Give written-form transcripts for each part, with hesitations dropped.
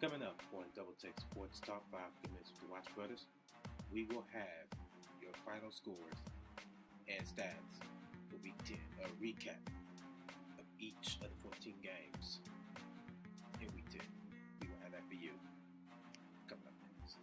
Coming up on Double Take Sports Top 5 Minutes with the Watch Brothers, we will have your final scores and stats for Week 10, a recap of each of the 14 games in Week 10. We will have that for you coming up next.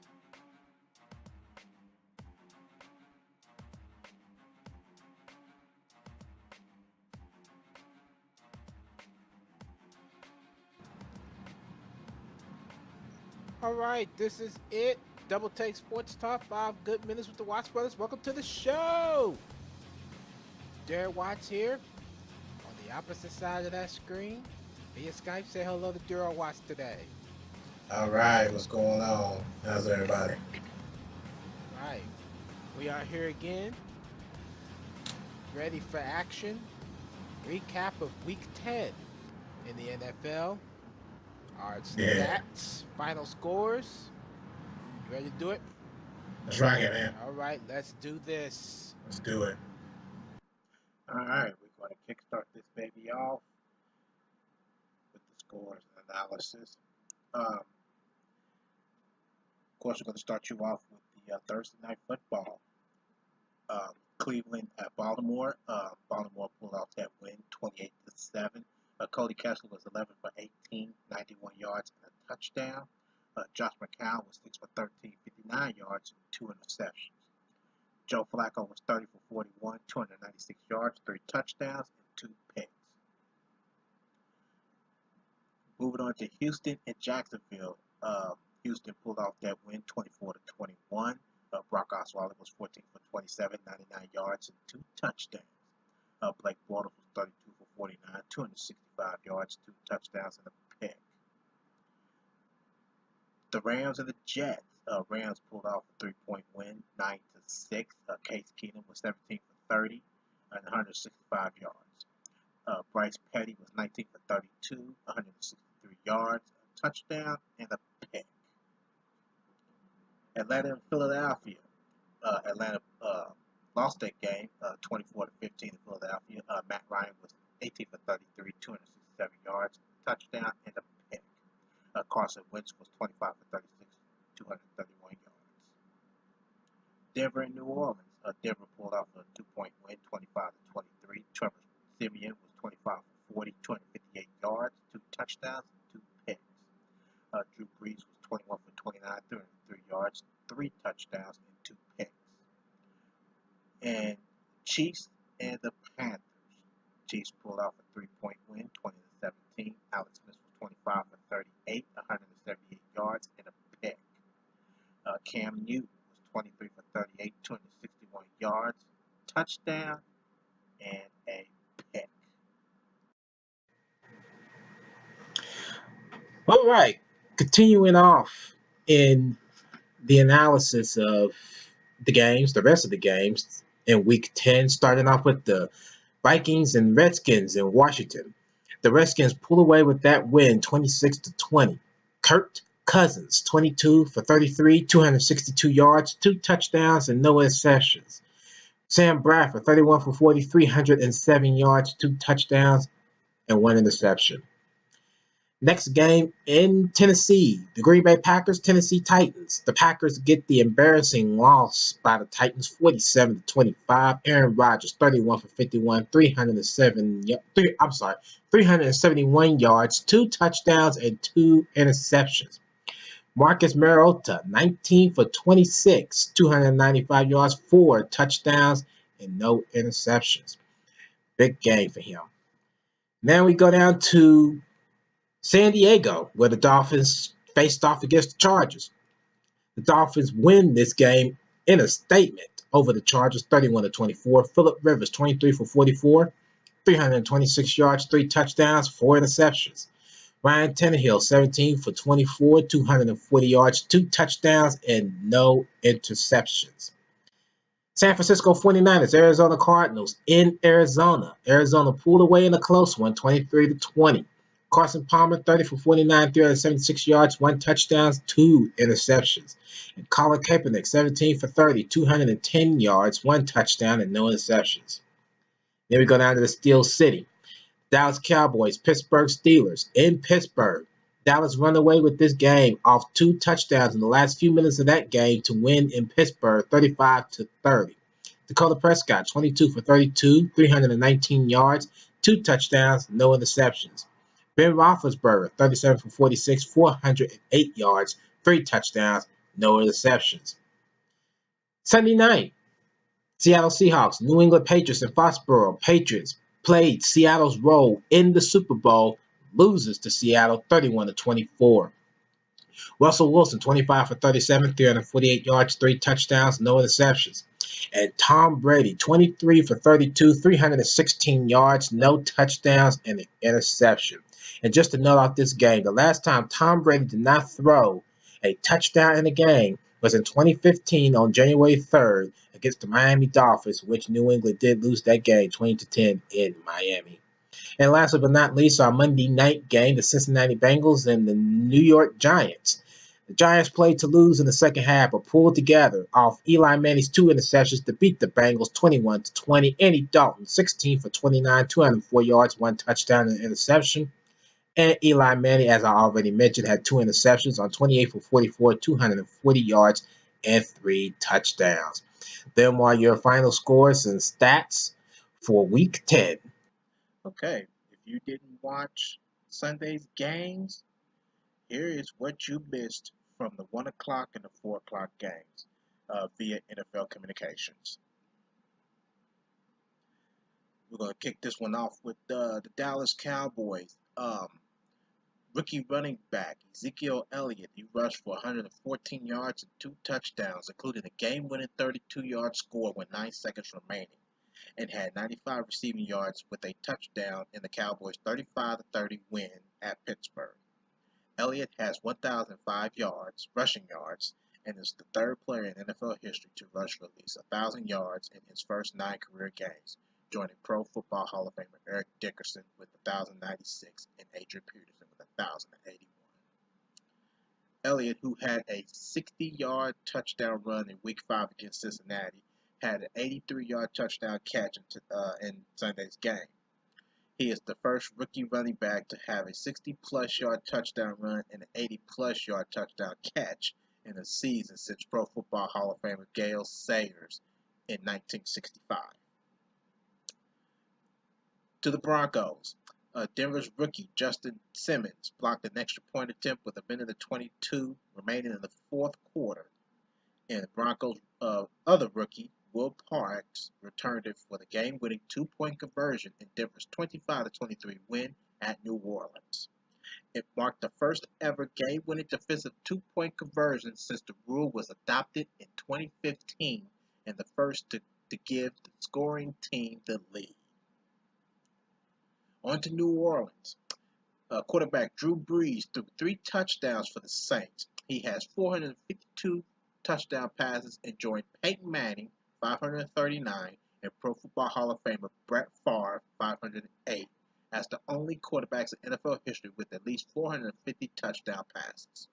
All right, this is it. Double Take Sports Top 5 Good Minutes with the Watts Brothers. Welcome to the show. Derek Watts here. On the opposite side of that screen, via Skype, say hello to Daryl Watts today. All right, what's going on? How's everybody? All right, we are here again, ready for action. Recap of Week 10 in the NFL. Our stats, final scores. You ready to do it? Let's rock it, man. All right, let's do this. Let's do it. All right, we're going to kickstart this baby off with the scores and analysis. Of course, we're going to start you off with the Thursday night football. Cleveland at Baltimore. Baltimore pulled off that win, 28-7. Cody Kessler was 11 for 18, 91 yards and a touchdown. Josh McCown was 6 for 13, 59 yards and 2 interceptions. Joe Flacco was 30 for 41, 296 yards, 3 touchdowns, and 2 picks. Moving on to Houston and Jacksonville. Houston pulled off that win, 24-21. Brock Osweiler was 14 for 27, 99 yards, and 2 touchdowns. Blake Bortles was 32 for 49, 265 yards, 2 touchdowns, and a pick. The Rams and the Jets. Rams pulled off a 3-point win, 9-6. Case Keenum was 17 for 30 and 165 yards. Bryce Petty was 19 for 32, 163 yards, a touchdown, and a pick. Atlanta and Philadelphia. Atlanta lost that game, 24-15 in Philadelphia. Matt Ryan was 18 for 33, 267 yards, a touchdown, and a pick. Carson Wentz was 25 for 36, 231 yards. Denver and New Orleans. Denver pulled off a 2-point win, 25-23. Trevor Siemian was 25 for 40, 258 yards, 2 touchdowns, and 2 picks. Drew Brees was 21 for 29, 303 yards, 3 touchdowns, and 2 picks. And Chiefs and the Panthers. Chiefs pulled off a 3-point win, 20-17. Alex Smith was 25 for 38, 178 yards, and a pick. Cam Newton was 23 for 38, 261 yards, touchdown, and a pick. All right, continuing off in the analysis of the games, the rest of the games in Week 10, starting off with the Vikings and Redskins in Washington. The Redskins pull away with that win, 26-20. Kirk Cousins, 22 for 33, 262 yards, 2 touchdowns, and no interceptions. Sam Bradford, 31 for 40, 307 yards, 2 touchdowns, and 1 interception. Next game in Tennessee, the Green Bay Packers, Tennessee Titans. The Packers get the embarrassing loss by the Titans, 47-25. Aaron Rodgers, 31 for 51, 371 yards, 2 touchdowns, and 2 interceptions. Marcus Mariota, 19 for 26, 295 yards, 4 touchdowns, and no interceptions. Big game for him. Now we go down to San Diego, where the Dolphins faced off against the Chargers. The Dolphins win this game in a statement over the Chargers, 31-24. Phillip Rivers, 23 for 44, 326 yards, 3 touchdowns, 4 interceptions. Ryan Tannehill, 17 for 24, 240 yards, 2 touchdowns, and no interceptions. San Francisco 49ers, Arizona Cardinals in Arizona. Arizona pulled away in a close one, 23-20. Carson Palmer, 30 for 49, 376 yards, 1 touchdown, 2 interceptions. And Colin Kaepernick, 17 for 30, 210 yards, 1 touchdown, and no interceptions. Then we go down to the Steel City. Dallas Cowboys, Pittsburgh Steelers in Pittsburgh. Dallas run away with this game off 2 touchdowns in the last few minutes of that game to win in Pittsburgh 35-30. Dakota Prescott, 22 for 32, 319 yards, 2 touchdowns, no interceptions. Ben Roethlisberger, 37 for 46, 408 yards, 3 touchdowns, no interceptions. Sunday night, Seattle Seahawks, New England Patriots in Foxborough. Patriots played Seattle's role in the Super Bowl, loses to Seattle 31-24. Russell Wilson, 25 for 37, 348 yards, 3 touchdowns, no interceptions. And Tom Brady, 23 for 32, 316 yards, no touchdowns, and an interception. And just to note out this game, the last time Tom Brady did not throw a touchdown in a game was in 2015 on January 3rd against the Miami Dolphins, which New England did lose that game 20-10 in Miami. And last but not least, our Monday night game, the Cincinnati Bengals and the New York Giants. The Giants played to lose in the second half, but pulled together off Eli Manning's 2 interceptions to beat the Bengals 21-20. Andy Dalton, 16 for 29, 204 yards, 1 touchdown and interception. And Eli Manning, as I already mentioned, had 2 interceptions on 28 for 44, 240 yards, and 3 touchdowns. Them are your final scores and stats for Week 10. Okay, if you didn't watch Sunday's games, here is what you missed from the 1 o'clock and the 4 o'clock games via NFL Communications. We're going to kick this one off with the Dallas Cowboys. Rookie running back Ezekiel Elliott, he rushed for 114 yards and 2 touchdowns, including a game-winning 32-yard score with 9 seconds remaining, and had 95 receiving yards with a touchdown in the Cowboys' 35-30 win at Pittsburgh. Elliott has 1,005 rushing yards, and is the 3rd player in NFL history to rush for at least 1,000 yards in his first 9 career games, joining Pro Football Hall of Famer Eric Dickerson with 1,096 and Adrian Peterson with 1,081. Elliott, who had a 60-yard touchdown run in Week 5 against Cincinnati, had an 83-yard touchdown catch in Sunday's game. He is the first rookie running back to have a 60-plus yard touchdown run and an 80-plus yard touchdown catch in a season since Pro Football Hall of Famer Gale Sayers in 1965. To the Broncos, Denver's rookie Justin Simmons blocked an extra point attempt with 1:22 remaining in the 4th quarter, and the Broncos' other rookie Will Parks returned it for the game-winning 2-point conversion in Denver's 25-23 win at New Orleans. It marked the first ever game-winning defensive 2-point conversion since the rule was adopted in 2015, and the first to give the scoring team the lead. On to New Orleans. Quarterback Drew Brees threw 3 touchdowns for the Saints. He has 452 touchdown passes and joined Peyton Manning, 539, and Pro Football Hall of Famer Brett Favre, 508, as the only quarterbacks in NFL history with at least 450 touchdown passes.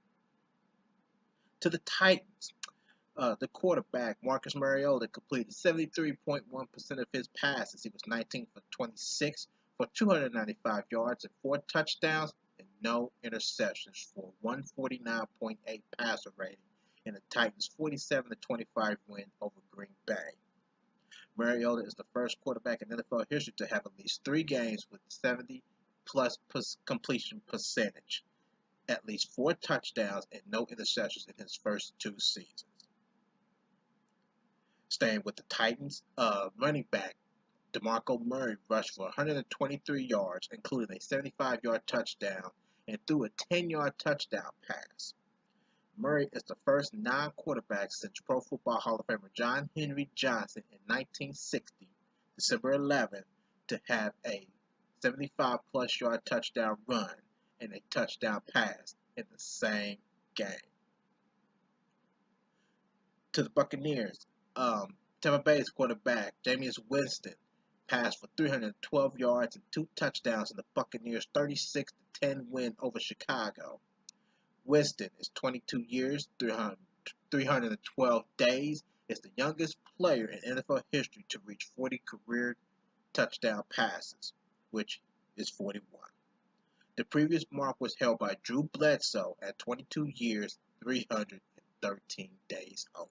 To the Titans, the quarterback Marcus Mariota completed 73.1% of his passes. He was 19 for 26 for 295 yards and 4 touchdowns and no interceptions for 149.8 passer rating in the Titans' 47-25 win over Green Bay. Mariota is the first quarterback in NFL history to have at least 3 games with 70-plus completion percentage, at least 4 touchdowns and no interceptions in his first 2 seasons. Staying with the Titans, running back DeMarco Murray rushed for 123 yards, including a 75-yard touchdown, and threw a 10-yard touchdown pass. Murray is the first non-quarterback since Pro Football Hall of Famer John Henry Johnson in 1960, December 11th, to have a 75-plus yard touchdown run and a touchdown pass in the same game. To the Buccaneers, Tampa Bay's quarterback Jameis Winston passed for 312 yards and 2 touchdowns in the Buccaneers' 36-10 win over Chicago. Winston is 22 years, 312 days, is the youngest player in NFL history to reach 40 career touchdown passes, which is 41. The previous mark was held by Drew Bledsoe at 22 years, 313 days old.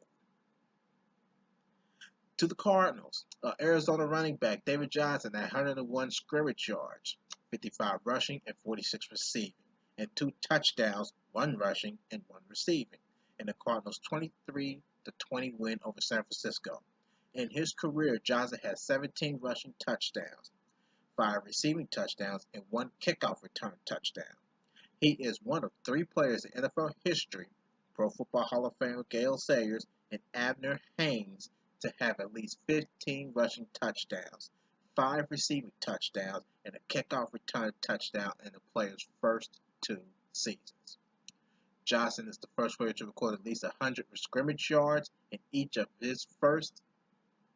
To the Cardinals, Arizona running back David Johnson had 101 scrimmage yards, 55 rushing and 46 receiving, and 2 touchdowns, 1 rushing and 1 receiving, in the Cardinals' 23-20 win over San Francisco. In his career, Johnson has 17 rushing touchdowns, 5 receiving touchdowns, and 1 kickoff return touchdown. He is one of 3 players in NFL history, Pro Football Hall of Famer Gale Sayers and Abner Haynes, to have at least 15 rushing touchdowns, 5 receiving touchdowns, and a kickoff return touchdown in the player's first 2 seasons. Johnson is the first player to record at least 100 scrimmage yards in each of his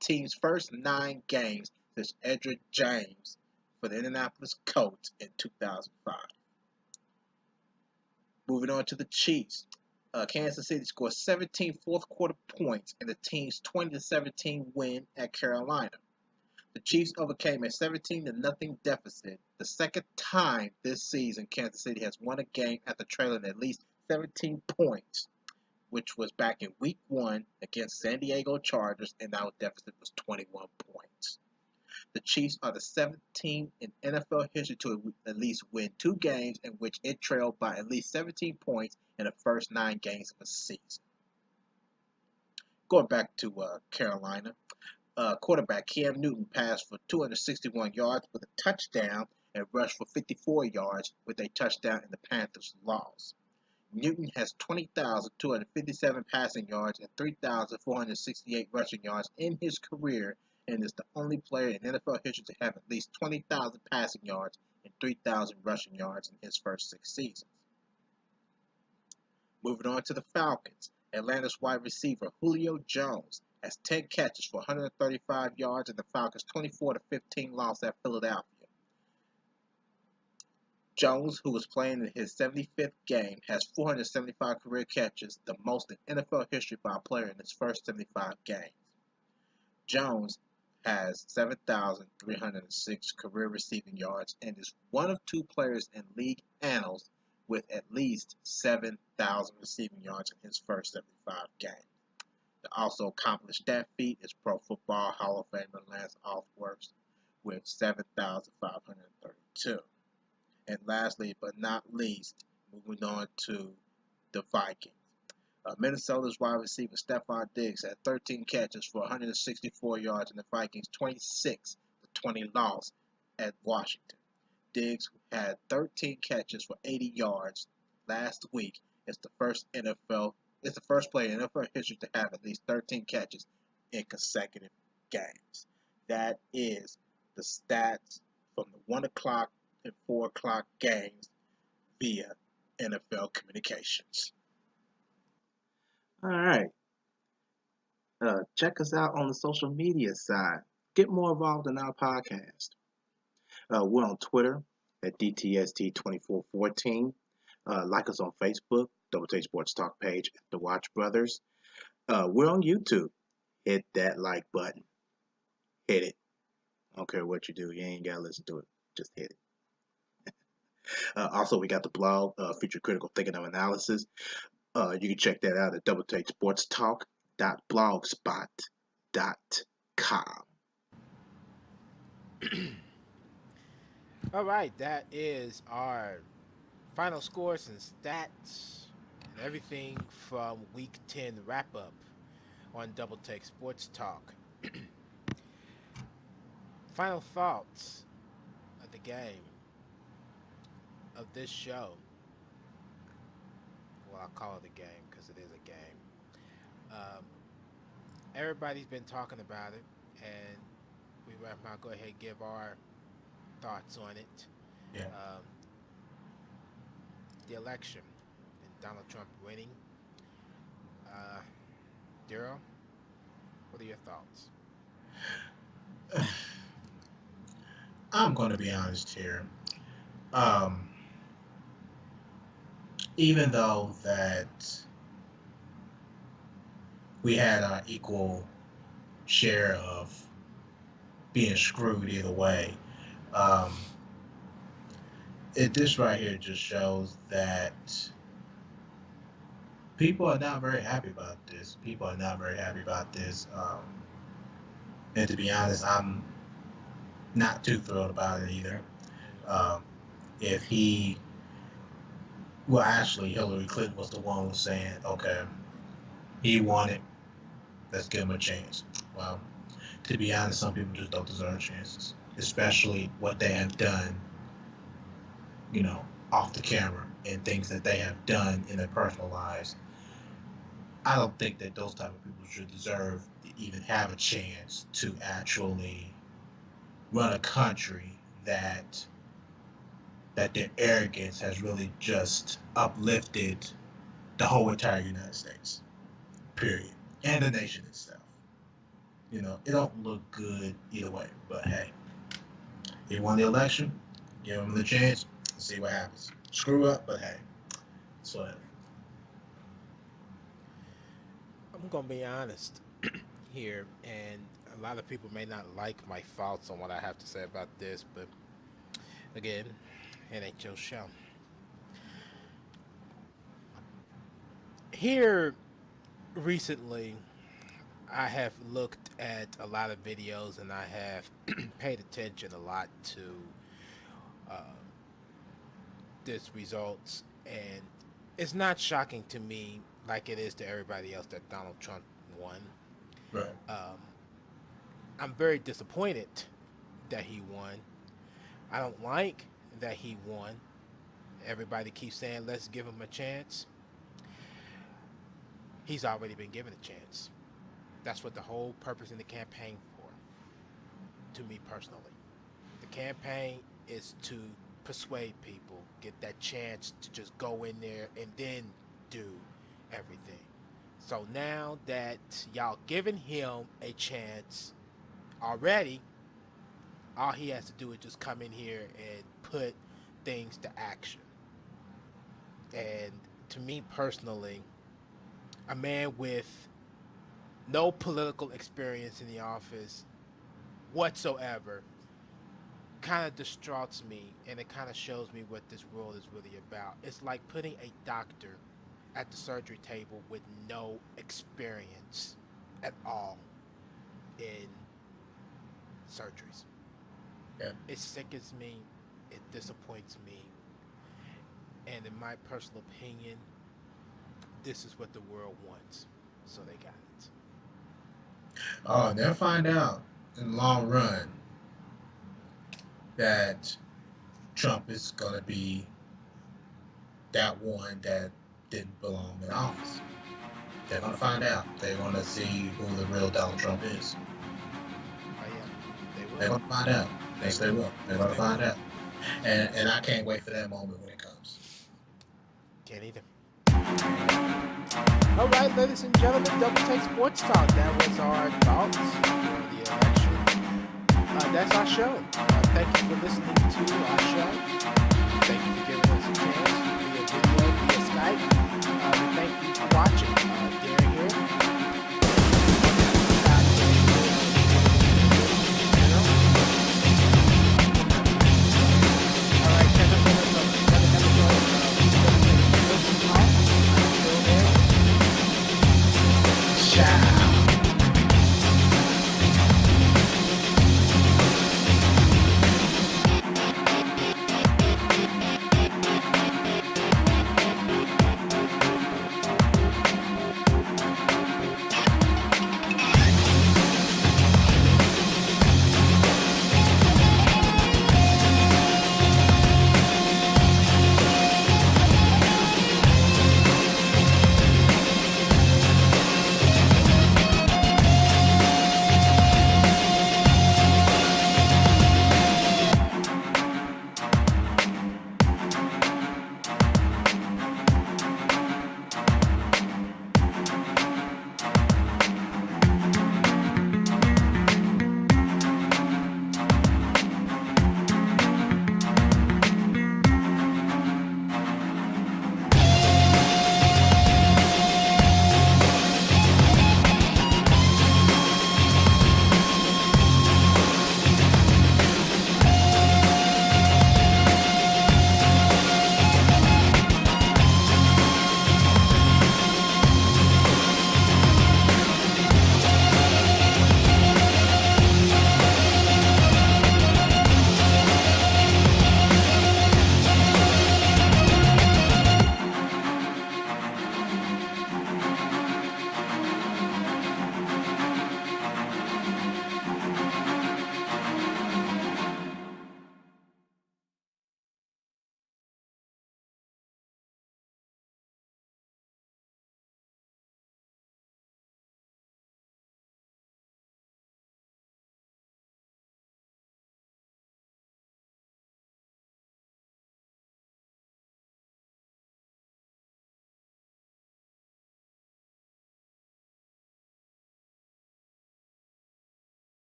team's first 9 games since Edgerrin James for the Indianapolis Colts in 2005. Moving on to the Chiefs. Kansas City scored 17 fourth quarter points in the team's 20-17 win at Carolina. The Chiefs overcame a 17-0 deficit, the second time this season Kansas City has won a game after trailing at least 17 points, which was back in Week 1 against San Diego Chargers, and our deficit was 21 points. The Chiefs are the 7th team in NFL history to at least win 2 games in which it trailed by at least 17 points in the first 9 games of a season. Going back to Carolina, quarterback Cam Newton passed for 261 yards with a touchdown and rushed for 54 yards with a touchdown in the Panthers' loss. Newton has 20,257 passing yards and 3,468 rushing yards in his career, and is the only player in NFL history to have at least 20,000 passing yards and 3,000 rushing yards in his first 6 seasons. Moving on to the Falcons, Atlanta's wide receiver Julio Jones has 10 catches for 135 yards in the Falcons' 24-15 loss at Philadelphia. Jones, who was playing in his 75th game, has 475 career catches, the most in NFL history by a player in his first 75 games. Jones has 7,306 career receiving yards and is one of 2 players in league annals with at least 7,000 receiving yards in his first 75 games. To also accomplish that feat is Pro Football Hall of Famer Lance Alworth with 7,532. And lastly, but not least, moving on to the Vikings. Minnesota's wide receiver Stephon Diggs had 13 catches for 164 yards in the Vikings' 26-20 loss at Washington. Diggs, who had 13 catches for 80 yards last week, is the first player in NFL history to have at least 13 catches in consecutive games. That is the stats from the 1 o'clock and 4 o'clock games via NFL Communications. All right. Check us out on the social media side. Get more involved in our podcast. We're on Twitter at DTST2414. Like us on Facebook, Double Take Sports Talk page at The Watch Brothers. We're on YouTube. Hit that like button. Hit it. I don't care what you do. You ain't got to listen to it. Just hit it. Also, we got the blog, Future Critical Thinking and Analysis. You can check that out at doubletakesportstalk.blogspot.com. All right, that is our final scores and stats and everything from Week 10 wrap-up on Double Take Sports Talk. Final thoughts of the game, of this show. Well, I'll call it a game because it is a game. Everybody's been talking about it, and we might go ahead and give our thoughts on it. Yeah. The election and Donald Trump winning. Daryl, what are your thoughts? I'm going to be honest here. Even though that we had our equal share of being screwed either way, This right here just shows that people are not very happy about this. People are not very happy about this. And to be honest, I'm not too thrilled about it either. Um, if he, well, actually, Hillary Clinton was the one who was saying, okay, he won it. Let's give him a chance. Well, to be honest, some people just don't deserve chances, especially what they have done, you know, off the camera and things that they have done in their personal lives. I don't think that those type of people should deserve to even have a chance to actually run a country that their arrogance has really just uplifted the whole entire United States, period, and the nation itself. You know, it don't look good either way, but hey, he won the election, give him the chance, see what happens. Screw up, but hey, so I'm gonna be honest here, and a lot of people may not like my thoughts on what I have to say about this, but again, it ain't your show. Here recently, I have looked at a lot of videos and I have paid attention a lot to uh, this results, and it's not shocking to me like it is to everybody else that Donald Trump won. right. Um, I'm very disappointed that he won. I don't like that he won. Everybody keeps saying, let's give him a chance. He's already been given a chance. That's what the whole purpose in the campaign for, to me personally. The campaign is to persuade people, get that chance to just go in there and then do everything. So now that y'all giving him a chance already, all he has to do is just come in here and put things to action. And to me personally, a man with no political experience in the office whatsoever kind of distraughts me, and it kind of shows me what this world is really about. It's like putting a doctor at the surgery table with no experience at all in surgeries. Yeah. It sickens me, it disappoints me, and in my personal opinion, this is what the world wants, so they got it. Oh, they'll find out in the long run that Trump is going to be that one that didn't belong in office. They're going to find out. They're going to see who the real Donald Trump is. Oh yeah, they They're will. going to find out. Yes, they will. They're going to find out. And I can't wait for that moment when it comes. Can't either. All right, ladies and gentlemen, Double Take Sports Talk. That was our thoughts on the election. That's our show. Thank you for listening to our show. Thank you for giving us a chance